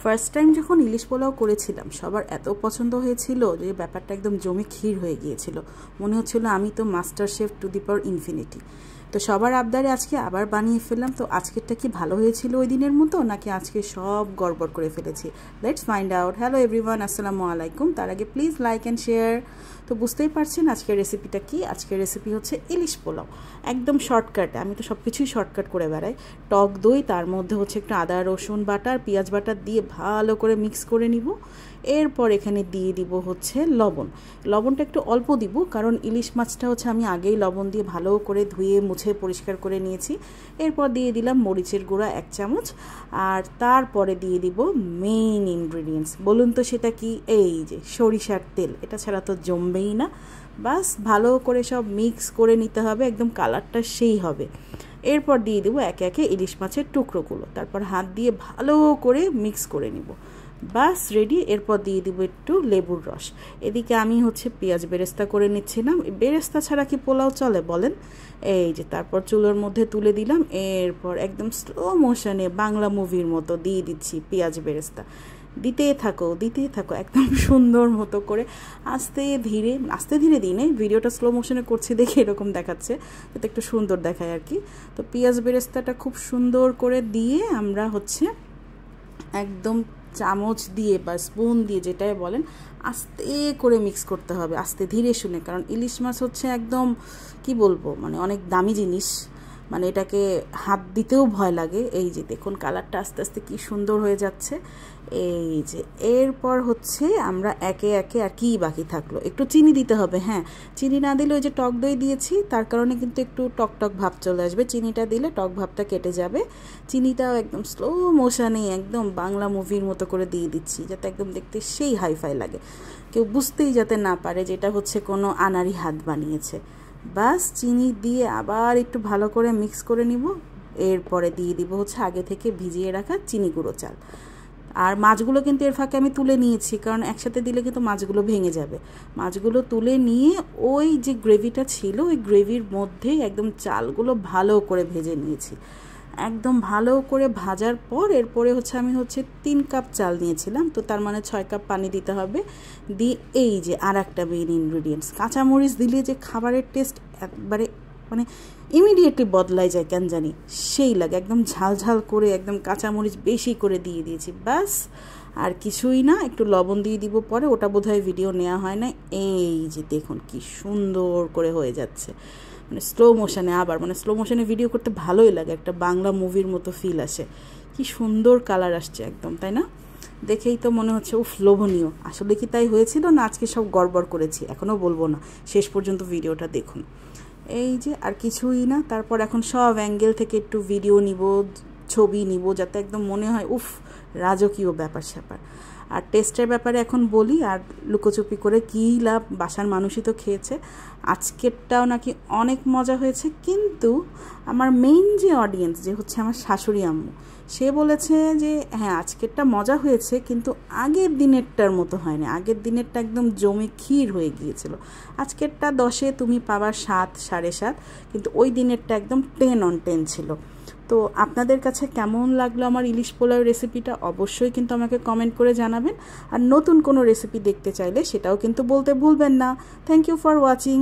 First time যখন ইলিশ পোলাও করেছিলাম সবার এত পছন্দ হয়েছিল যে ব্যাপারটা একদম জমে ক্ষীর হয়ে গিয়েছিল। মনে হচ্ছিল আমি তো master chef to the power infinity. তো সবার আবদারে আজকে আবার বানিয়ে ফেললাম। তো আজকেরটা কি ভালো হয়েছিল ওই দিনের মতো, নাকি আজকে সব গড়বড় করে ফেলেছি? Let's find out. Hello everyone, আসসালামু আলাইকুম। তার আগে প্লিজ লাইক অ্যান্ড শেয়ার। তো বুঝতেই পারছেন আজকের রেসিপিটা কি। আজকের রেসিপি হচ্ছে ইলিশ পোলাও, একদম শর্টকাট। আমি তো সব কিছুই শর্টকাট করে বেড়াই। টক দই, তার মধ্যে হচ্ছে একটু আদা রসুন বাটার, পেঁয়াজ বাটার দিয়ে ভালো করে মিক্স করে নিব। এরপর এখানে দিয়ে দিব হচ্ছে লবণ। লবণটা একটু অল্প দিব, কারণ ইলিশ মাছটা হচ্ছে আমি আগেই লবণ দিয়ে ভালো করে ধুয়ে মুছে পরিষ্কার করে নিয়েছি। এরপর দিয়ে দিলাম মরিচের গুঁড়া 1 চামচ, আর তারপরে দিয়ে দিব মেইন ইনগ্রিডিয়েন্টস। বলুন তো সেটা কি? এই যে সরিষার তেল। এটা ছাড়া তো জমবেই না। বাস ভালো করে সব মিক্স করে নিতে হবে, একদম কালারটা সেই হবে। এরপর দিয়ে দেবো একে একে ইলিশ মাছের টুকরোগুলো, তারপর হাত দিয়ে ভালো করে মিক্স করে নিব। বাস রেডি। এরপর দিয়ে দিব একটু লেবুর রস। এদিকে আমি হচ্ছে পেঁয়াজ বেরেস্তা করে নিচ্ছিলাম। বেরেস্তা ছাড়া কি পোলাও চলে বলেন? এই যে তারপর চুলোর মধ্যে তুলে দিলাম। এরপর একদম স্লো মোশনে বাংলা মুভির মতো দিয়ে দিচ্ছি পেঁয়াজ বেরেস্তা। দিতেই থাকো একদম সুন্দর মতো করে। আস্তে ধীরে দিই নেই, ভিডিওটা স্লো মোশনে করছি দেখে এরকম দেখাচ্ছে, যাতে একটু সুন্দর দেখায় আর কি। তো পেঁয়াজ বেরেস্তাটা খুব সুন্দর করে দিয়ে আমরা হচ্ছে একদম চামচ দিয়ে বা স্পুন দিয়ে, যেটাই বলেন, আস্তে করে মিক্স করতে হবে, আস্তে ধীরে শুনে। কারণ ইলিশ মাছ হচ্ছে একদম কি বলবো, মানে অনেক দামি জিনিস, মানে এটাকে হাত দিতেও ভয় লাগে। এই যে দেখুন কালারটা আস্তে আস্তে কি সুন্দর হয়ে যাচ্ছে। এই যে এরপর হচ্ছে আমরা একে একে, আর কি বাকি থাকলো, একটু চিনি দিতে হবে। হ্যাঁ, চিনি না দিলে ওই যে টক দই দিয়েছি তার কারণে কিন্তু একটু টক টক ভাব চলে আসবে। চিনিটা দিলে টক ভাবটা কেটে যাবে। চিনিটাও একদম স্লো মোশনে একদম বাংলা মুভির মতো করে দিয়ে দিচ্ছি, যাতে একদম দেখতে সেই হাইফাই লাগে, কেউ বুঝতেই যাতে না পারে যে এটা হচ্ছে কোনো আনাড়ি হাত বানিয়েছে। বাস চিনি দিয়ে আবার একটু ভালো করে মিক্স করে নিব। এরপরে দিয়ে দিব হচ্ছে আগে থেকে ভিজিয়ে রাখা চিনি গুঁড়ো চাল। আর মাছগুলো কিন্তু এর ফাঁকে আমি তুলে নিয়েছি, কারণ একসাথে দিলে কিন্তু মাছগুলো ভেঙে যাবে। মাছগুলো তুলে নিয়ে ওই যে গ্রেভিটা ছিল ওই গ্রেভির মধ্যেই একদম চালগুলো ভালো করে ভেজে নিয়েছি। একদম ভালো করে ভাজার পর এরপরে হচ্ছে আমি 3 কাপ চাল নিয়েছিলাম, তো তার মানে 6 কাপ পানি দিতে হবে। দিয়ে এই যে আর একটা মেইন ইনগ্রিডিয়েন্টস, কাঁচামরিচ দিলে যে খাবারের টেস্ট একবারে মানে ইমিডিয়েটলি বদলায় যায় কেন জানি, সেই লাগে। একদম ঝাল ঝাল করে একদম কাঁচামরিচ বেশি করে দিয়ে দিয়েছি। ব্যাস আর কিছুই না। একটু লবণ দিয়ে দিব পরে, ওটা বোধহয় ভিডিও নেওয়া হয় না। এই যে দেখুন কি সুন্দর করে হয়ে যাচ্ছে, মানে স্লো মোশনে। আবার মানে স্লো মোশনে ভিডিও করতে ভালোই লাগে, একটা বাংলা মুভির মতো ফিল আসে। কি সুন্দর কালার আসছে একদম, তাই না? দেখেই তো মনে হচ্ছে উফ, লোভনীয়। আসলে কি তাই হয়েছিল, না আজকে সব গড়বড় করেছি? এখনও বলবো না, শেষ পর্যন্ত ভিডিওটা দেখুন। এই যে আর কিছুই না। তারপর এখন সব অ্যাঙ্গেল থেকে একটু ভিডিও নিব, ছবি নিব, যাতে একদম মনে হয় উফ, রাজকীয় ব্যাপার স্যাপার। আর টেস্টের ব্যাপারে এখন বলি, আর লুকোচুপি করে কী লাভ, বাসার মানুষই তো খেয়েছে। আজকেরটাও নাকি অনেক মজা হয়েছে, কিন্তু আমার মেইন যে অডিয়েন্স, যে হচ্ছে আমার শাশুড়ি আম্মু, সে বলেছে যে হ্যাঁ আজকেরটা মজা হয়েছে, কিন্তু আগের দিনেরটার মতো হয়নি। আগের দিনেরটা একদম জমে ক্ষীর হয়ে গিয়েছিল। আজকেরটা 10-এ তুমি পাবা 7, 7.5, কিন্তু ওই দিনেরটা একদম 10 on 10 ছিল। তো আপনাদের কাছে কেমন লাগলো আমার ইলিশ পোলাও রেসিপিটা, অবশ্যই কিন্তু আমাকে কমেন্ট করে জানাবেন। আর নতুন কোনো রেসিপি দেখতে চাইলে সেটাও কিন্তু বলতে ভুলবেন না। Thank you for watching.